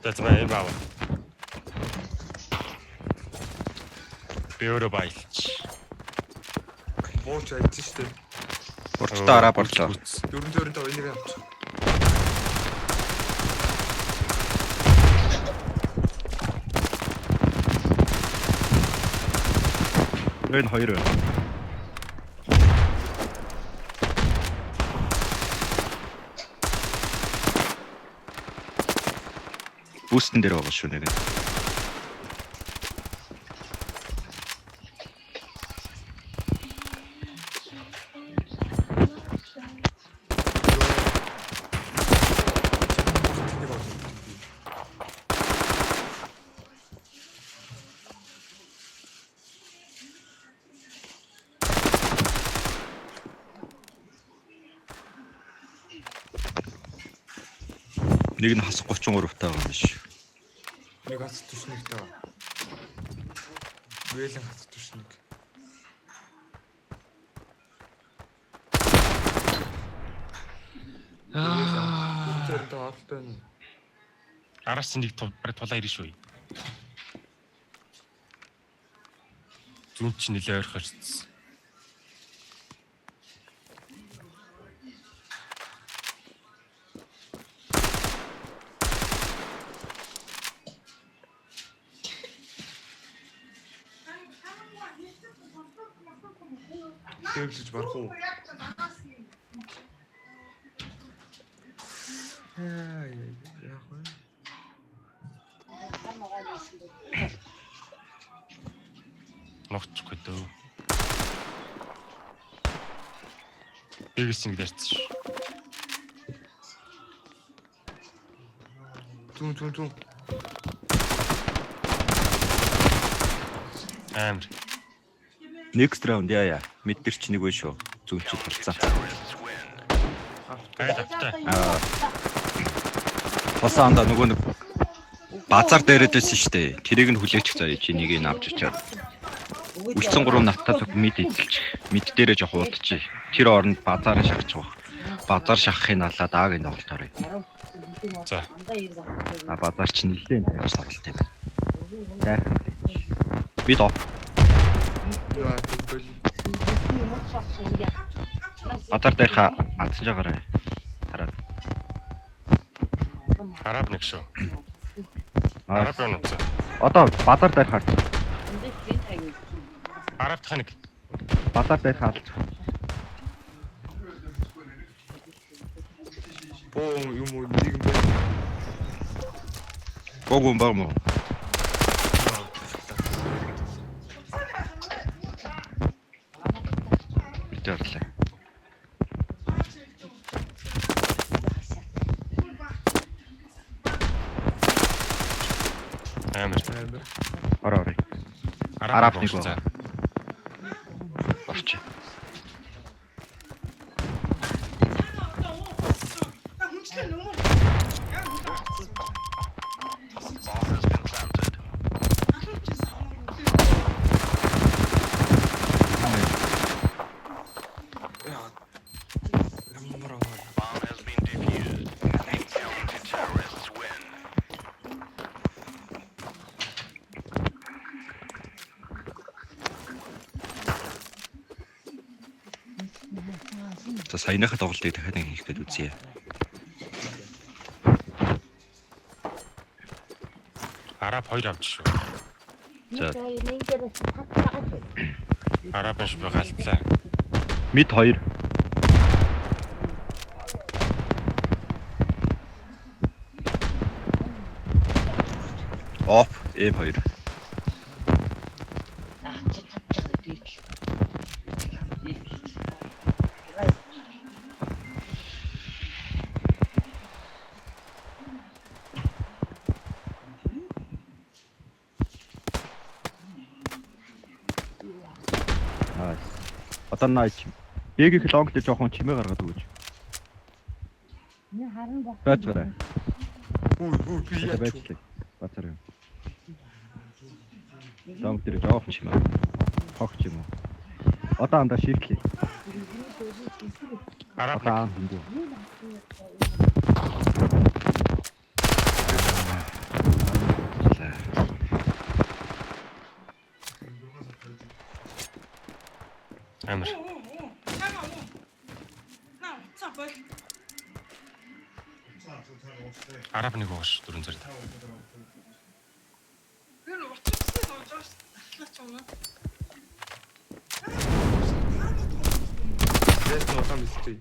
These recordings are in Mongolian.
That's my aim out. Beautiful байлч. Бууч айдсан шүү дээ. Уртаа араа борлоо. Дөрөв тав энийг авч. Энэ хоёр. Бустэн дээр байгаа шүү нэг. Нэг нь хас 33 таа байгаа юм биш. Нэг хас төшнийг таа. Вэлэн хас төшнийг. Тэр таа алтай. Араас нэг тулаа ирэн шүү. Зүүн чи нэлээ ойрхон ирсэн. Тэвлэж барах уу? Яах вэ? Ногцгүй дөө. Эгс ингэ дэрсэн шүү. Зүүн. Амир. Next round яа. Мид дээр чи нэг вэ шүү. Зүүн чи болцсон. Автай. Хосаанда нөгөө нэг базар дээрээ дэсэн шүү дээ. Тэрийг нь хүлээчих заяа чи нэг нь авч очиад. Үлцэн 3 навтаа зөв мид эзэлчих. Мид дээрээ жоох уудчих. Тэр оронд базараа шахчих واخ. Базар шахахын алаад ааг нь тоглоорой. За. Базар чи нэлээд тавьж тоглолт юм. Тайхан. Бид оп. Базар дээр атсаж байгаарай. Хараад. Араб нэг шүү. Араб юу нэ? Одоо базар дээр харж. Араб тахныг. Базар дээр харж. Боо юм уу нэг юм байна. Богом богом. Тэрлээ. Амир. Орой. Араб нэг нэг. За. Орч. За саяныхаа тоглолтыг дахиад нэг хийх гээд үзье. Араб 2 авч шүү. За Араб биш байгалтлаа. мид 2. Оф F2. Одоо наач. Бэгийг лонг дээр жоохон чимээ гаргаад өгөөч. Мне харин бах. Бацаарай. Би яа. Бацаарай. Бацаарай. Лонг дээр жоохон чимээ. Хогч юм уу? Одоо андаа шийдлээ. Араб Араб нэг ууш 400. Тэр уучрсан болж байгаа шүү дээ. Яс нөө сам бистэй.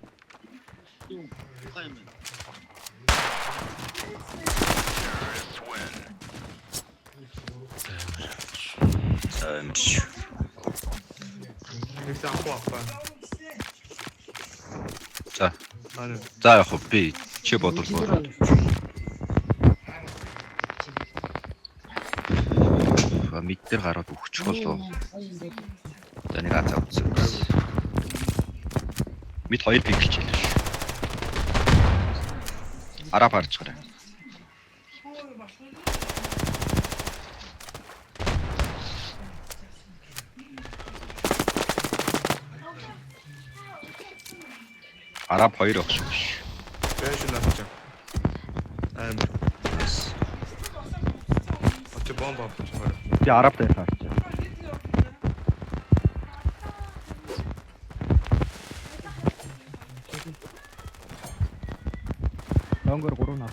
Нэг сахуапа. За. Манай За яг би чи бодвол. Мэддэр гараад өгч болов. За нэг азаа үзсэн. Мэд 2 пик хичээлээ. Араб харж гараа. Араб 2 өгч биш. Бэш наачаа. Оч бомба авчих. Би араб дээр харчаа. Донгор 3 авах.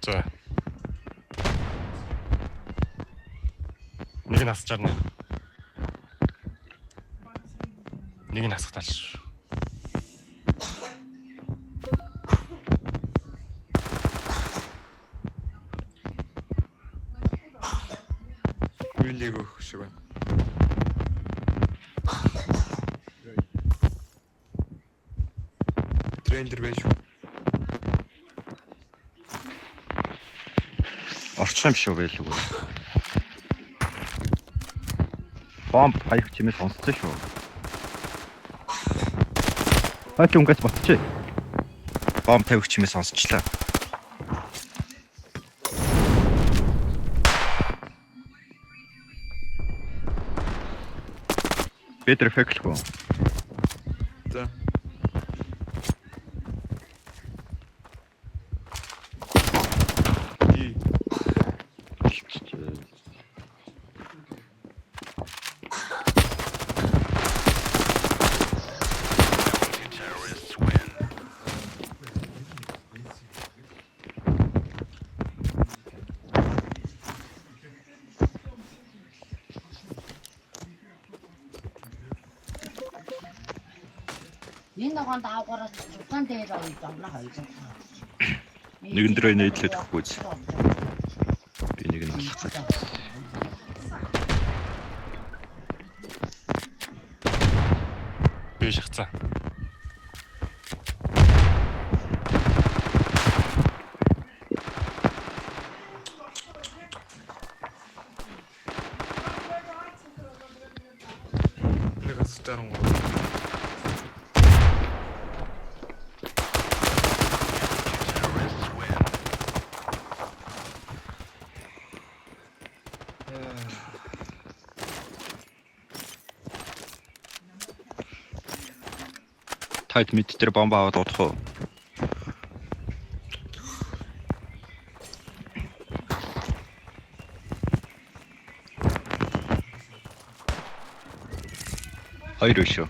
За. Нэг нь асчаар нэ. Нэг нь асах тааш. Үлээг өгөх шиг байна. Трендер байж. Орчих юм шүү байлгүй. Бомб хаях чимээ сонсцсон шүү. Хаач унгаас ботчих. Бомб тавих чимээ сонсчлаа. Бэдэр фэклэхгүй. За. И Энэ ногоон даавгараад цуглаан дээр ойж авлаа хоёр. Нэгэн дөрөв нийтлээд өгөхгүй. Би нэг нь алхацгаа. Би шахацаа. нэг асуутаран. Тайт мэд дээр бомб аваад удах уу? Хоёр шүү.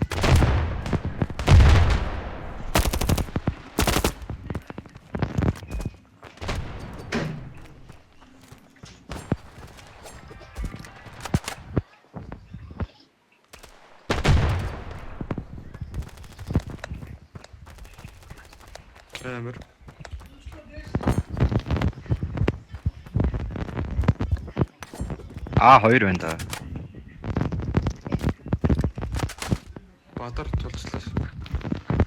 Амар. Хоёр байна да. Бадар тулцлаа.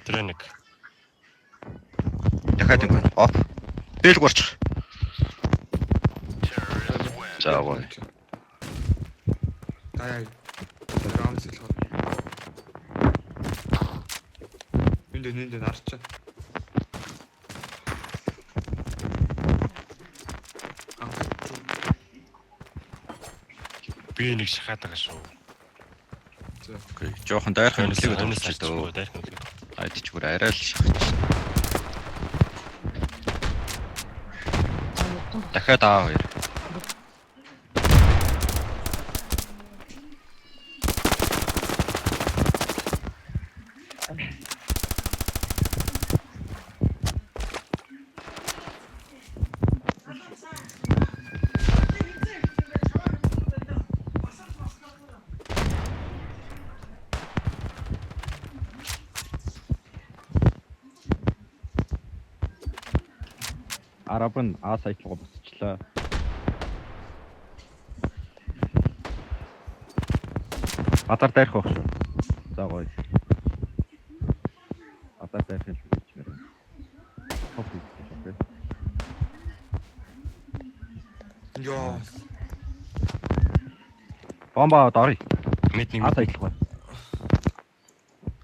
Тэр нэг. Дахиад ингэ. Оп. Бэлг орчих. За гоё. Ай. Рамс хэлэх. Энд нарчаа. Би нэг шахаад байгаа шүү. Окей. Жохон дайрхан үлээг Хойноос дөрвч дөө. дайрхан үлээ. Айдч бүр арай л шахаж. Дахиад хоёр. Араб нь А сайт руу буцчлаа. Базар дайрах байх шүү. За гоё. Базар дайрах юм шиг байна. Хоппи. Йоо. Бомба дори. Мэд нэг А сайт руу.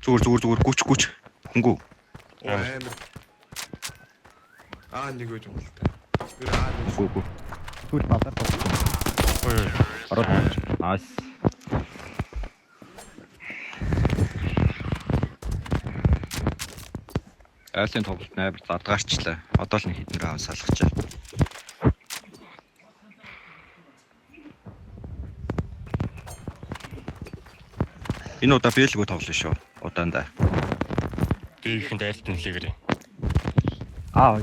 Зүгээр гүч. Хөнгөө. Амар. Нэг үгүй юм л та. Тэр нэг. Гүү. Түр базар. ой. Ороод. Найс. Айлын тоглолт амар задгаарчлаа. Одоо л нэг хитнэр аваа салгачаа. Энэ удаа бэлгүй тоглоно шүү. Удаандаа. Би ихэнд айлт нэлээгэрээ. Аа.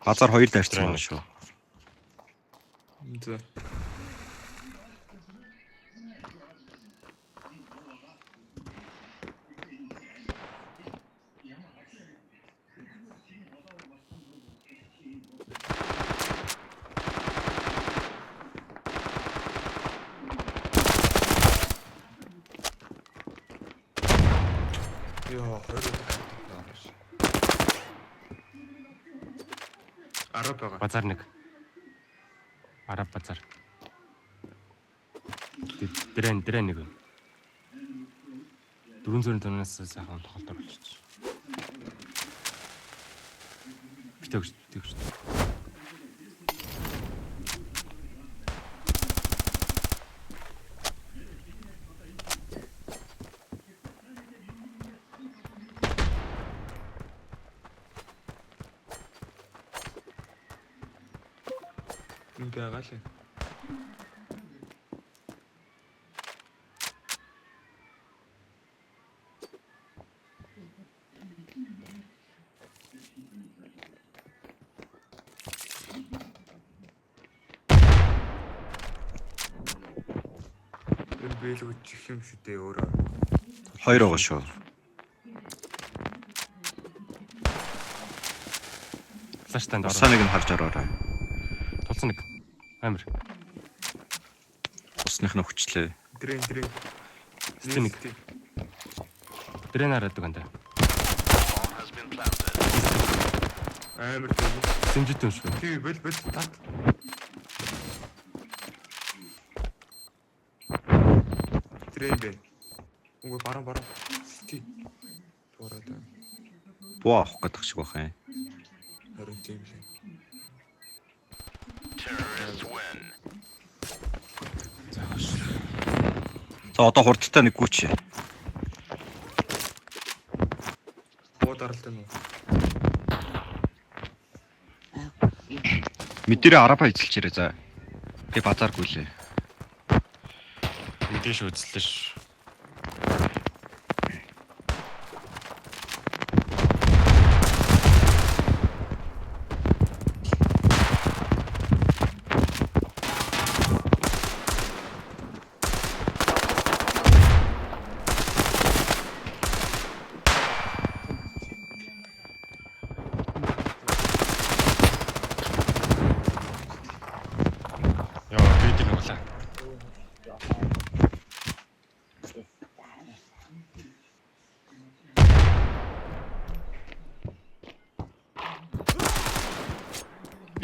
Базар 2 дайрсан байна шүү. За. Йоо, Араб байгаа. Базар нэг. Араб базар. Дрэн нэг. 400 тоннаас сайхан тоглолтоор болчих. Битэгч. Юу байгаа лээ. Бэлгүүч их юм шүү дээ өөрөө. 2 байгаа шүү. Флаштанд ороо. Усаныг нь харж ороорой. Тулсан нэг. Амар. Усных нь хүчлээ. Дрэн. Нэг. Дрэн хараад байгаа юм. Амар тийм. Сэмжит юм шүү. Тий, бэл тат. Дрэн бэ. Уг баран. Тий. Туураад. Буу авах гэдэг шиг байх юм. Харин тийм лээ. За одоо хурдтай нэг гүч. Буу даралтай нь. Мэдэрээ арабаа эзэлж ирээ за. Би базааргүй лээ. Мэдээж үзлээш.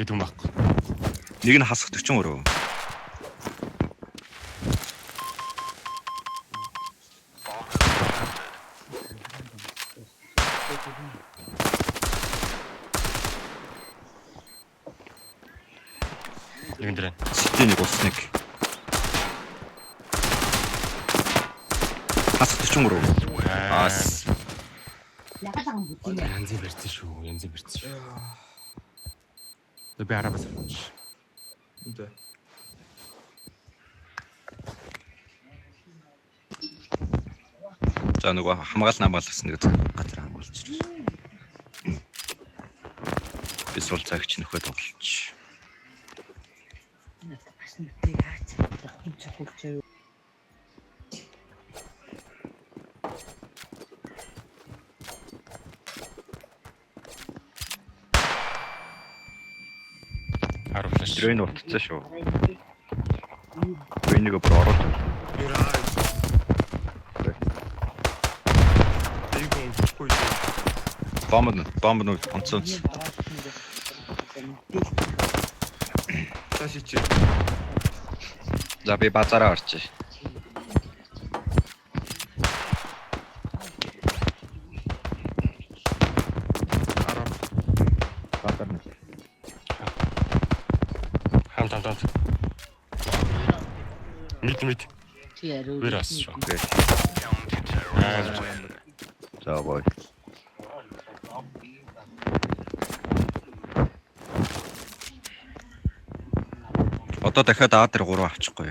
Гэдэг юм баггүй. Нэг нь хасах 43. Нэг дрэн. Сэтийн нэг усныг. Хасах 43. Аас. Ягаад байгаа юм бэ? Янзын барьсан шүү. Би арабас авч. Үнтэй. За нөгөө хамгаална хамгаалсан нэг газар хамгаалж ирсэн. Би сул цагч нөхөд тоглож. Бас нэг яац. Чухалчаа. Харуулж. Дрейн утцсан шүү. Дрейнийг бүр оруулж. Юраа. Ийггүй. Бомб нь онцсон. Цааш чи. За би базараа орчих. Базар нь. Хамт. Мид. Чи яруу. Вирас шүү. За бой. Одоо дахиад А3 авчихгүй.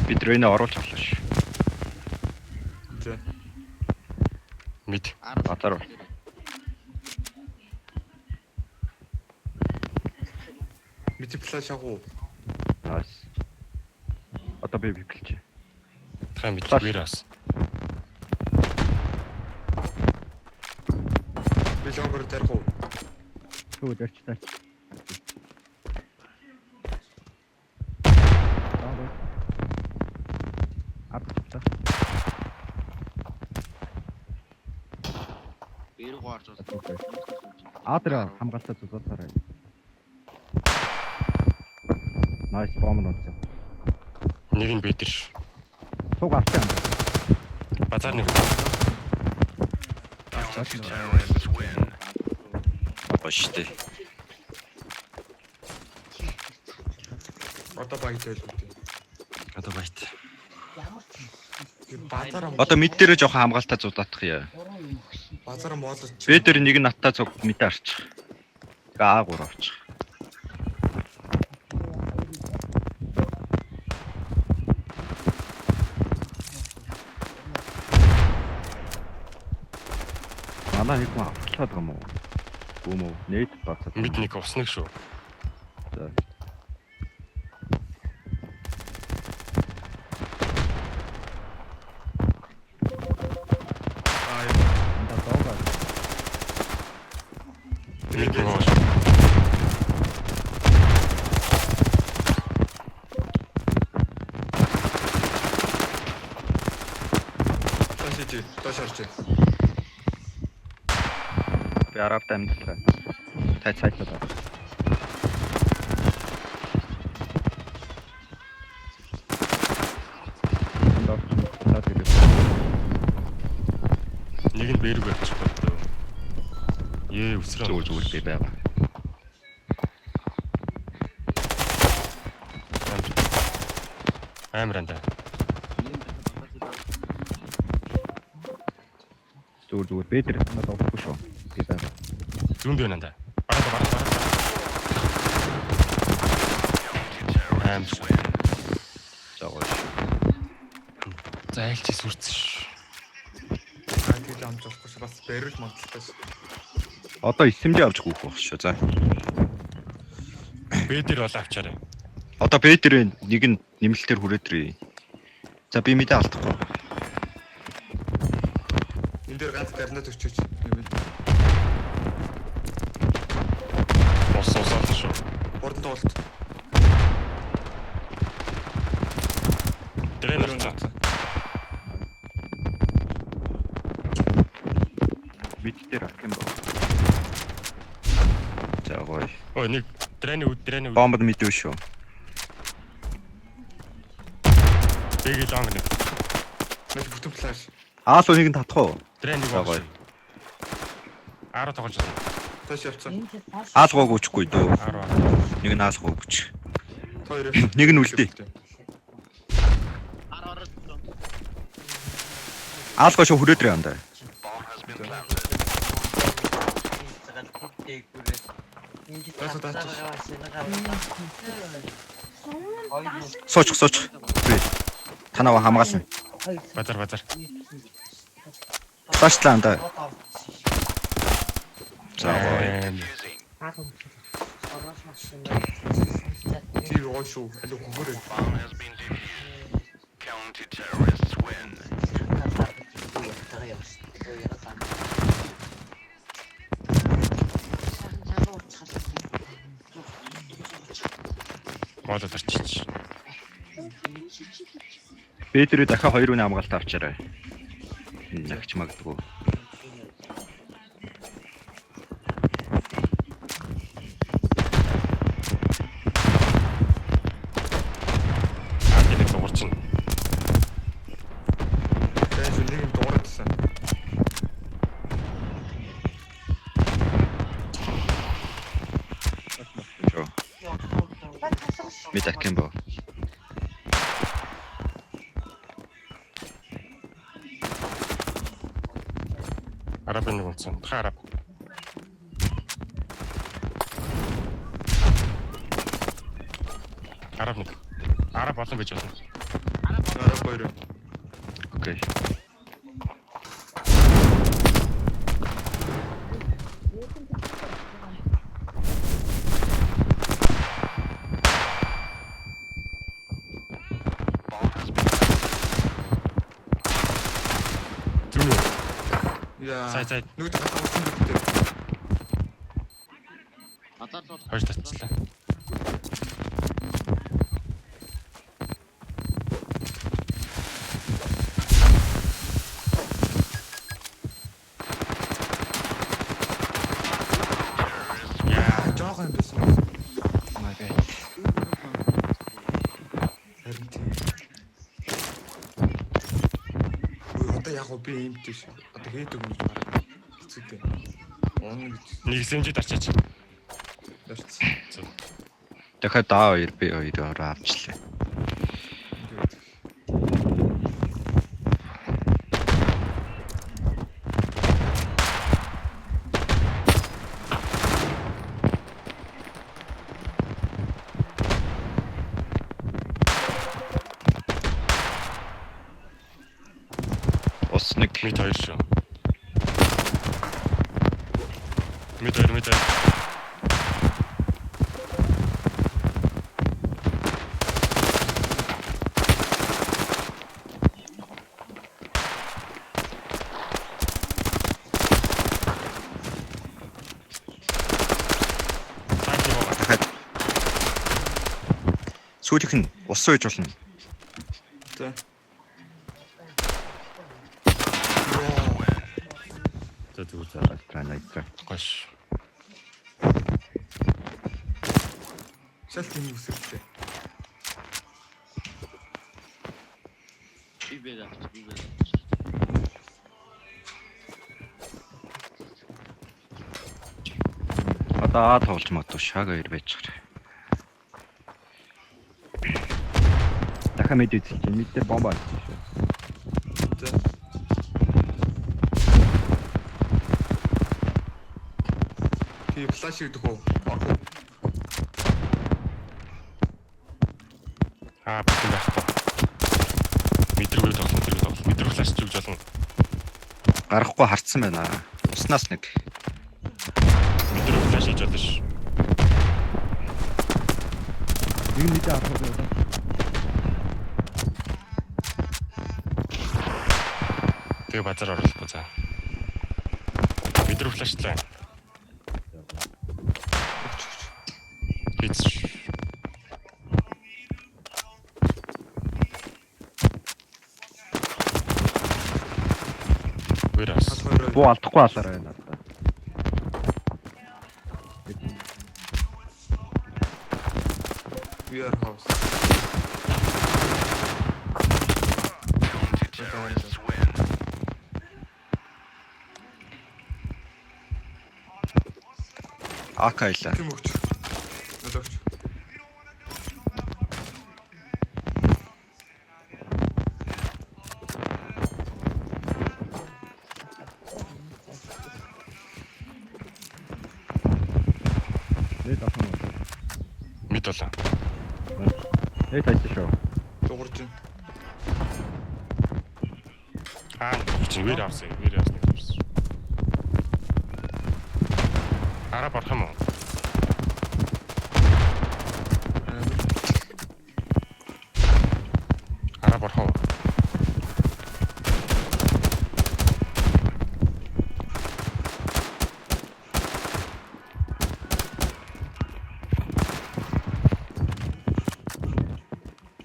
Бид рэнэ оруулж авлаа ш. За. Мид. Базар. Мити флаш агуу. Найс. Одоо би биклэж. Та мид вирас. Би жонгор тархуу. Түү дэрч таач. Апчта. Бэр гоорч бас. А3 хамгаалтаа зузаалаарай. Найс бомб онцсон. Нэг нь битэрш. Туг авчаа. Базарны Баштай. Одоо баятай л үү. одоо байт. Базараа Одоо мид дээр жоохон хамгаалтаа зузаатах яа. базараа моолож. Би дээр нэг нь натаа цуг мид арчих. А3 авчих. Манай нэг маа авчлаад байгаа юм уу? Гүм үү? Нэт бацаа. Мид нэг уснаг шүү. За. Энд доогоо. Мид гоош. Ташаарч. Би арав тамилаа. Цайцлаа. Нэг нь бэрг болчих болтой. Үсрээ. Зүгээр би байгаа. Амранда. Зүгээр би тэр надад авахгүй шүү. Би байгаа. Зүүн би нанда. Бараа. Жагоош. Зайлч сүрцэн. Тэгээд амжуулахгүй ш бас бэрэл манталтай ш. Одоо эсэмжээ авч гүөх байх шүү. За. Бэдэр бол авчаарай. Одоо би дээр нэг нь нэмэлтээр хүрээдрээ. За би мэдээ алдахгүй. Энд дээр ганц гарнаад өчөөч. Усаад шүү. Хурдан тоолт. Тренер цаа. Мэдээр авах юм байна. За гоё. Ой нэг тренер. Бомбд мэдвэ шүү. Бэг лонг нэг. Мэд бүтэн флаш. Аасуу нэг нь татах уу? Тренер За гоош. гоё. Ара тоглож байна. Таш явцсан. Аасгоо гүчихгүй дөө. Ара. Нэг нь аасгоо гүчих. Хоёр. Нэг нь үлдээ. Аасгоо шо хүрээдрээ андаа. Сууч. Би танаа хамгаална. Базар. Удаачлаа анда. За Тэр гоо шүү. Алуу хөгөрөө. Модод орчиж. Бэдрүү дахиад 2-1 хамгаалт авчаарай. Нагч магадгүй. Энийг дуурчин. Тэгээ зүнийг дуурайдсан. Жоо. Мэдэх юм бо. Араб нэг унтсан. Араб. Араб нэг. Араб болон гэж байна. Араа хоёр. Окей. Зүнэ. Яа. Сай. Нүг тагтаа усан гэдэг. Хоёр татчихлаа. Яа, Жохон юм байсан. My bad. Харин тийм. Одоо яг би юм тийш. Одоо хийдэг юм байна. Хэцүүтэй. Оон гэж нэг сэмжид арчаач. барьц. Дахиад А2 B2-оор авчлаа. Ус нэг Мэд хоёр шүү. Мэд хоёр. сүүлийнх нь ус сууж болно. Тэ. Тэгвэл Транайта. гош. Шал тийм үсэртэй. Одоо А тоглож магадгүй шага ир байж байгаа. Дахиад мэд үзчих чинь мэд дээр бомба авчих шүү. Тэ. Тийм флаш гэдэг үү? Орхон. Битэн байхгүй. Мэдрэггүй тоглох. Мэдрэг флаш зүгж болно. Гарахгүй харцсан байна. Уснаас нэг. Мэдрэг флаш хийж болно ш. Юу нэг авах вэ? Тэгээ базар оруулахгүй за. Мэдрэг флашлаа. Хитс. Вэрас. Буу алдахгүй алаарай надад. Warehouse. Акайла. Тийм өгч. Nologч. Эд ахын. Мэд болоо. Эд хайч шүү. Дуурж. Дуурч. Вэр авсан. Араа борох юм уу? Араа борох уу?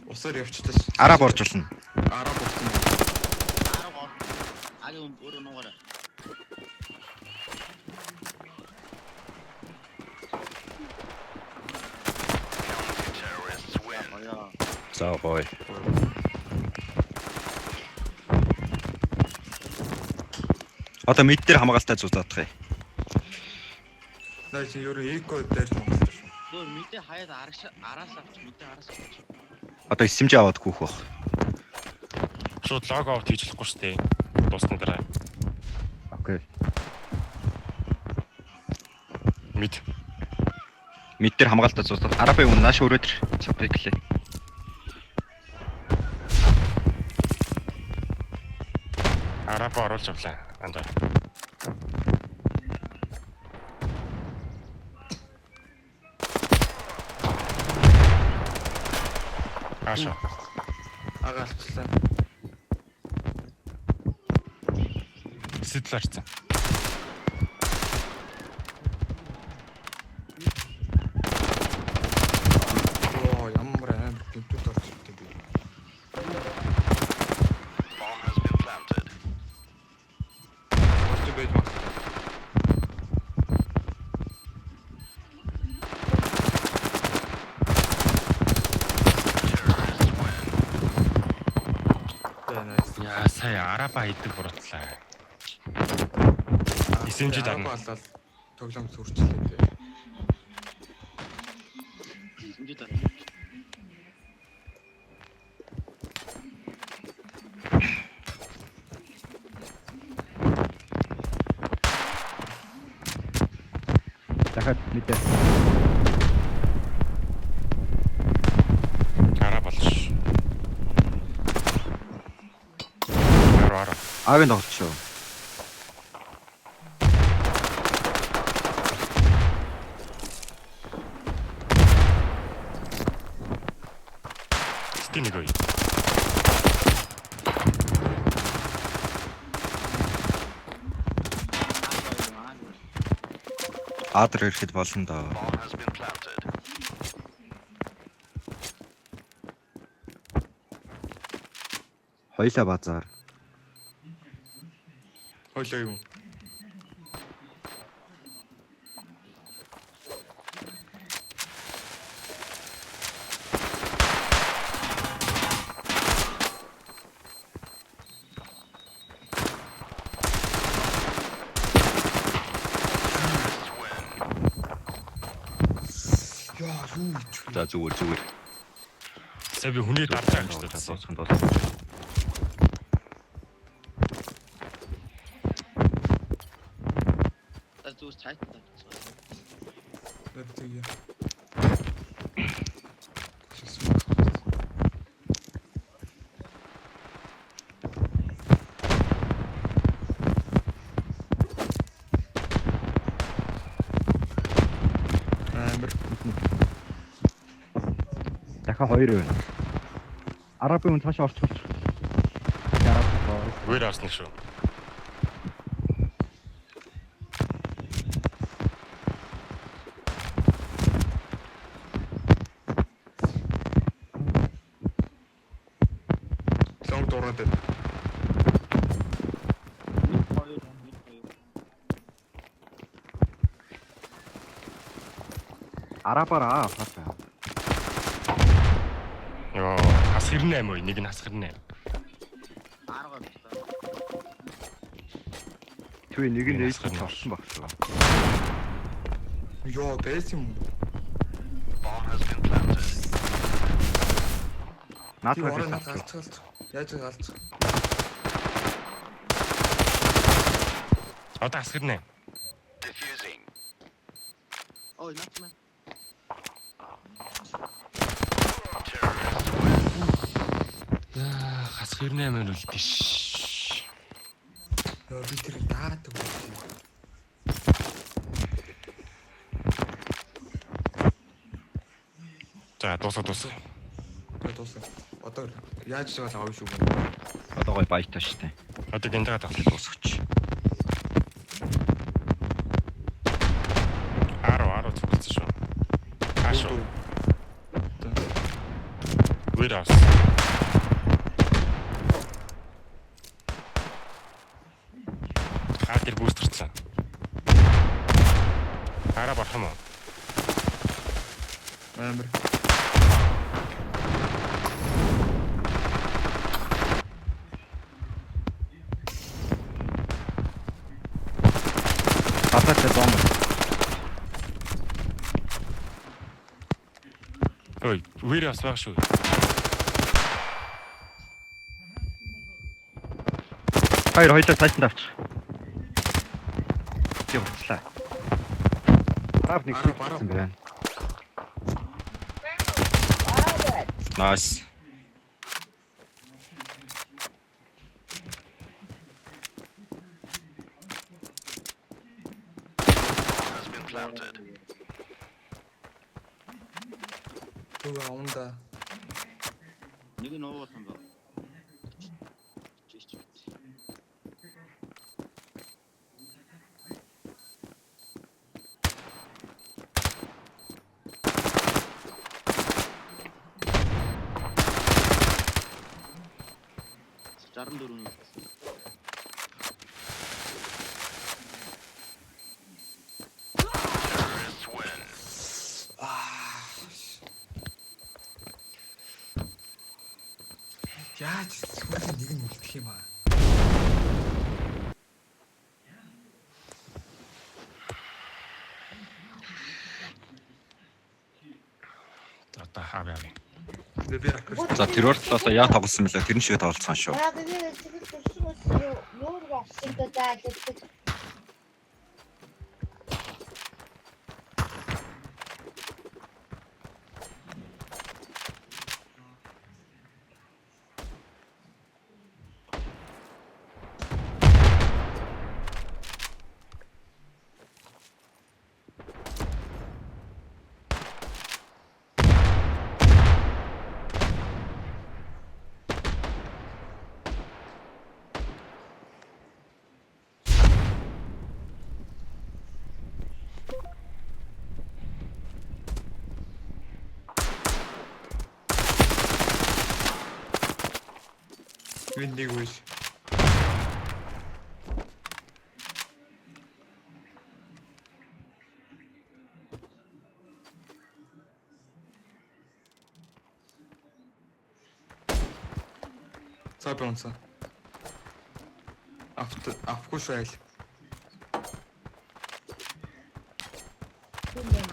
Усаар явчихлаа. Араа борж болно. Араа борсон. 아니 오른 오거라. 뭐야? За гоё. Одоо мид дээр хамгаалалтаа зузаадах юм. Наа чи ерөө эко дайрч байгаа шүү. 너 밑에 하얘도 알았어. 밑에 알았어. Одоо эсэмжээ аваад гүөх бах. Шууд лог аут хийж болохгүй шүү дээ. Дуусна дараа. Окей. Мид. Мид дээр хамгаалтаа зузаадах. Арабын өмнө нааш өрөөдөр цапиклээ. Араа оруулж авлаа. Андаа. Аша. Агаалчлаа. Сэтлэрсэн. Оо ямар амар гинтүүд орчихтой би. Орч байж маа. Яа, сая арабаа идэг бурутлаа. Эсэмжид арна. Болол тоглоом сүрчлээ дээ. 이제다. Дахиад мид дээр. Араа болж. Араа. Аавын тоглолцоо. Стиний гой. Аадар ирэхэд болно доо. Хоёлаа базар. Хойлоо юм. Яа, юу ч. За зүгээр. Сая би хүний давж байгаа гэж бодсон. Дуусах дуусах. 나 누구 잘 탔다. Тэгье. Амар. Дахиад 2 байна. Арабын өмнө цаашаа орчихвол. Өөр авсан шүү. Лонг дураад байна. Арабаараа фата. Йоо, хас хэрнэ юм уу? Нэг нь хас хэрнэ. 알아가 있다. Түр нэг нь Энэ ээж хасгар орсон баг шүү. Йоо, байсан юм. Наадмаар Орон хэлсэн. галцгалт. Яаж галцах? Одоо хас хэрнэ. 어, 나트맨. Яа, хас хэрнэ мэн үлдээ ш. Йоо, би тэр даадаг үү. За дуусаа. Тэгээд дуусна. Одоо яаж байгаа авах шүү. Одоо гой баятай штэ. Одоо гинтэйгээ тавлаа. Дуусгач. 10 зүгтсэн шүү. Хаашаа. Вирас. Хатэр бүүстэрсэн. Араа барах юм уу? Амар. Бататай дом. Ой, вирас баг шүү. Хоёулаа цаашдаа авчих. Явууллаа. Аав нэг хийсэн байна. Nice. Төгөө аванда. Нэг нь уусан ба. Жаран дөрөв. Яаж сүүлийн нэг нь үлдэх юм аа. Одоо хаваа. Би аккур. За тэрээр талаасаа яа тоглосон мөлөө тэрэн шиг тоглоцсон шүү. Аа тэгээд тэгэл төрсөн юу авсан даа гэдэг. Виндиг үш. Цаапонца. Авкушайл.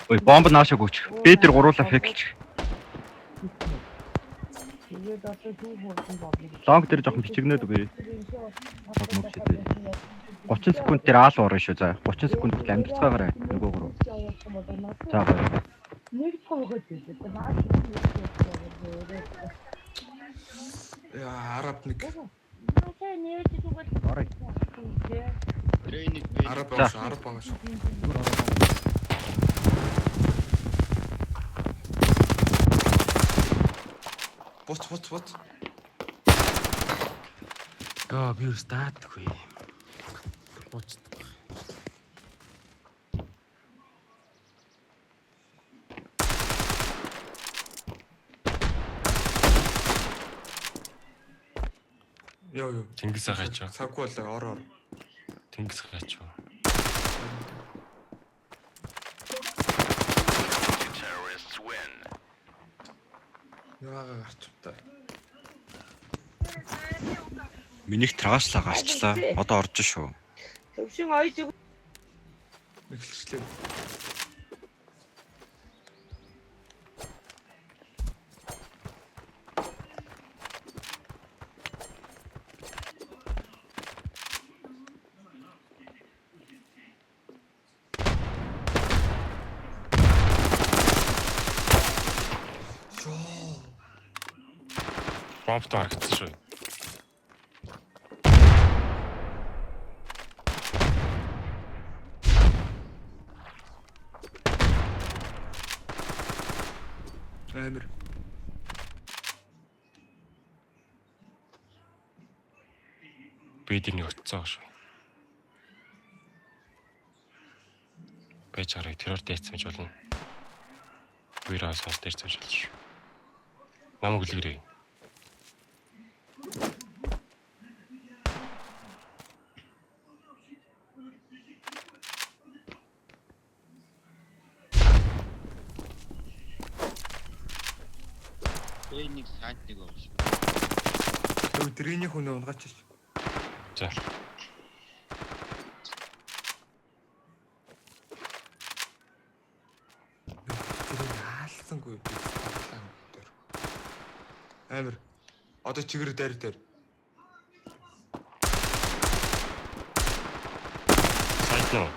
Ой, бомб наашаа гүч. Би тэр гуруула фэклж. Тэгээд одоо юу болсон бодлоо. Лонг дээр жоохон бичигнээд үгүй. 30 секунд дээр аал уурна шүү. За 30 секунд хүртэл амьдцгаагаар нөгөө гурав. За гоё. Нэг тоогод дээ. Наад Яа, араб нэг. Наатай нэрч зүгэл. Орой. Трейник Араб За. байгаа шүү. Бот. Гаа би стаатгүй. Боцт. Йоо. Тэнгис хаач. Цаггүй л ороо. Тэнгис хаач. Яагаад гарчвтаа. Минийх траашлаа гарчлаа. Одоо орж шүү. Төвшин ойж Мэглэжлээ. Бомбтой харагдсан шүү. Амар. Бид нэг өцсөн шүү. Бэж харыг террор дэцмэж болно. Вирус хас дээр цавж болж шүү. Намайг үлгэрээ. Трейник сайт нэг байгаа шүү. Төв дрэний хүн унгаач. За. Хаалсангүй. Амар. Одоо чигэр дээр. Сайт нөө.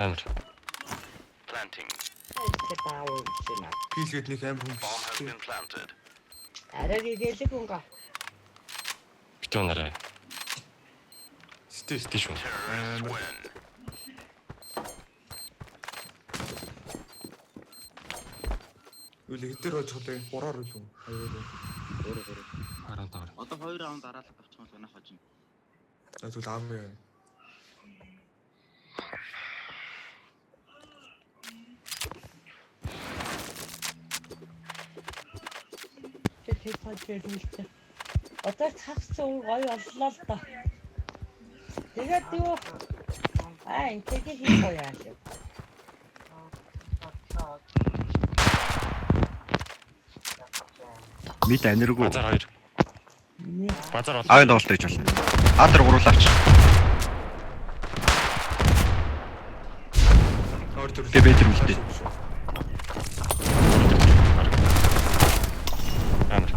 Амар. Пилгэд нэг амар хүн биш. Арай гээдэг унга. Битүү нараа. Стэйс. Тийш үү. Амар. Үл хитэр хож хөлөө 3-аар үлээ. Өөрөө. Хараа таар. Одоо 2 раунд дараалал авчих юм санаа хожно. Тэгвэл аавь. Тэр фажэр үлдээ. Одоо цавцсан гоё боллоо л доо. Тэгээд юу? Ингээд хийх гоё яаш. Мид аниргүй. Базар 2. Базар бол. Аавын доолт гэж болно. Аатар гуруулаа авч. Тэгээ бэтэр үлдээ. Амар.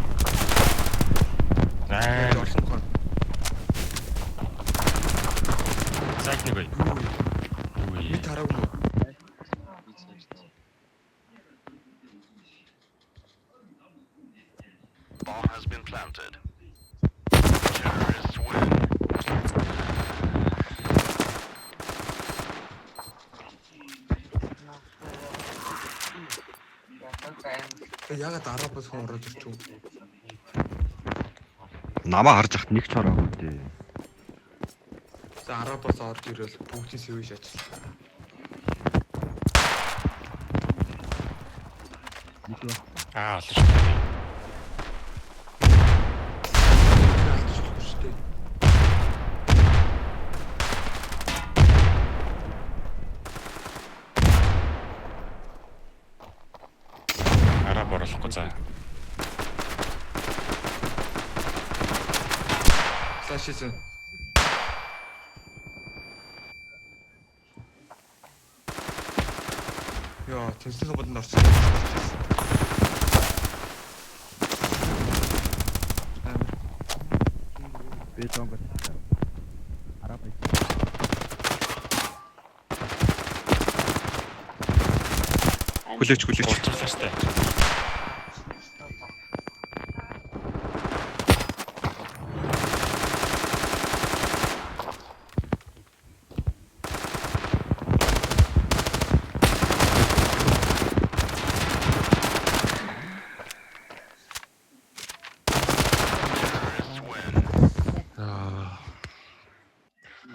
Сайт нэг бай. Ми тараагүй. Bomb has been planted. Terrorists win. Яга дараа бас хүн ороод ирчих үү? Намаа харж хат нэг ч хараагүй дээ. За арабаас орж ирэл бүгдийн сэвэж ажиллаа. Аа, олж шүү. Араб оруулахгүй заа. Сашисэн. Яа, тэнцэн бодонд орсон. Бетон гот. Араб. Хүлээч. Уулзлаа штэ.